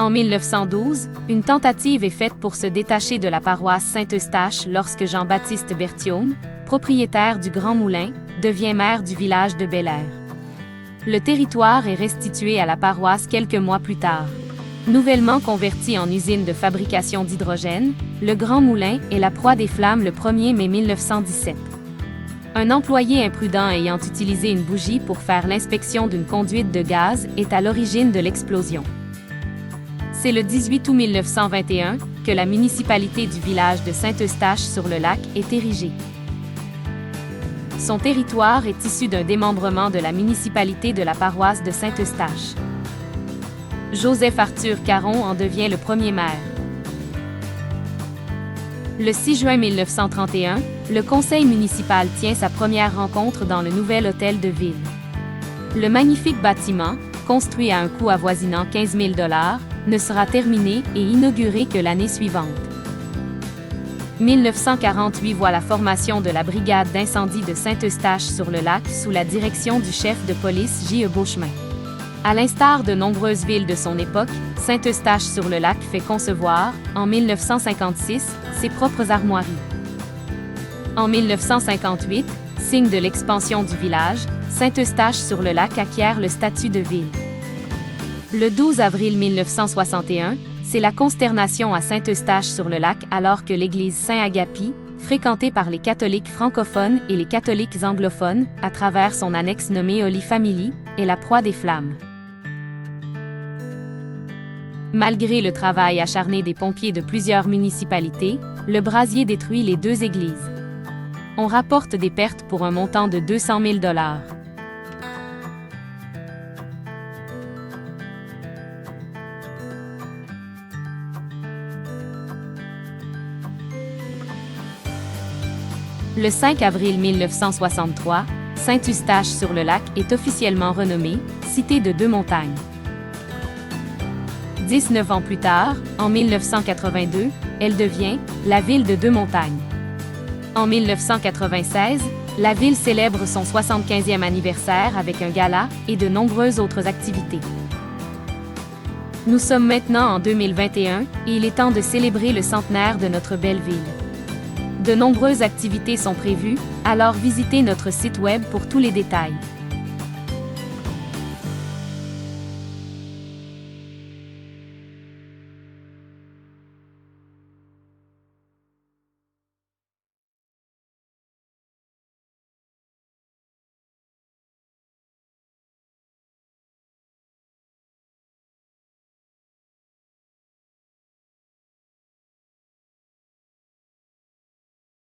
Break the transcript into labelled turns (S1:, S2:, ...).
S1: En 1912, une tentative est faite pour se détacher de la paroisse Saint-Eustache lorsque Jean-Baptiste Berthiaume, propriétaire du Grand Moulin, devient maire du village de Bel-Air. Le territoire est restitué à la paroisse quelques mois plus tard. Nouvellement converti en usine de fabrication d'hydrogène, le Grand Moulin est la proie des flammes le 1er mai 1917. Un employé imprudent ayant utilisé une bougie pour faire l'inspection d'une conduite de gaz est à l'origine de l'explosion. C'est le 18 août 1921 que la municipalité du village de Saint-Eustache-sur-le-Lac est érigée. Son territoire est issu d'un démembrement de la municipalité de la paroisse de Saint-Eustache. Joseph-Arthur Caron en devient le premier maire. Le 6 juin 1931, le conseil municipal tient sa première rencontre dans le nouvel hôtel de ville. Le magnifique bâtiment, construit à un coût avoisinant 15 000 $, ne sera terminé et inauguré que l'année suivante. 1948 voit la formation de la brigade d'incendie de Saint-Eustache-sur-le-Lac sous la direction du chef de police J.E. Beauchemin. À l'instar de nombreuses villes de son époque, Saint-Eustache-sur-le-Lac fait concevoir, en 1956, ses propres armoiries. En 1958, signe de l'expansion du village, Saint-Eustache-sur-le-Lac acquiert le statut de ville. Le 12 avril 1961, c'est la consternation à Saint-Eustache-sur-le-Lac alors que l'église Saint-Agapi, fréquentée par les catholiques francophones et les catholiques anglophones, à travers son annexe nommée Holy Family, est la proie des flammes. Malgré le travail acharné des pompiers de plusieurs municipalités, le brasier détruit les deux églises. On rapporte des pertes pour un montant de 200 000 $. Le 5 avril 1963, Saint-Eustache-sur-le-Lac est officiellement renommée « Cité de deux montagnes ». 19 ans plus tard, en 1982, elle devient la ville de deux montagnes. En 1996, la ville célèbre son 75e anniversaire avec un gala et de nombreuses autres activités. Nous sommes maintenant en 2021 et il est temps de célébrer le centenaire de notre belle ville. De nombreuses activités sont prévues, alors visitez notre site web pour tous les détails.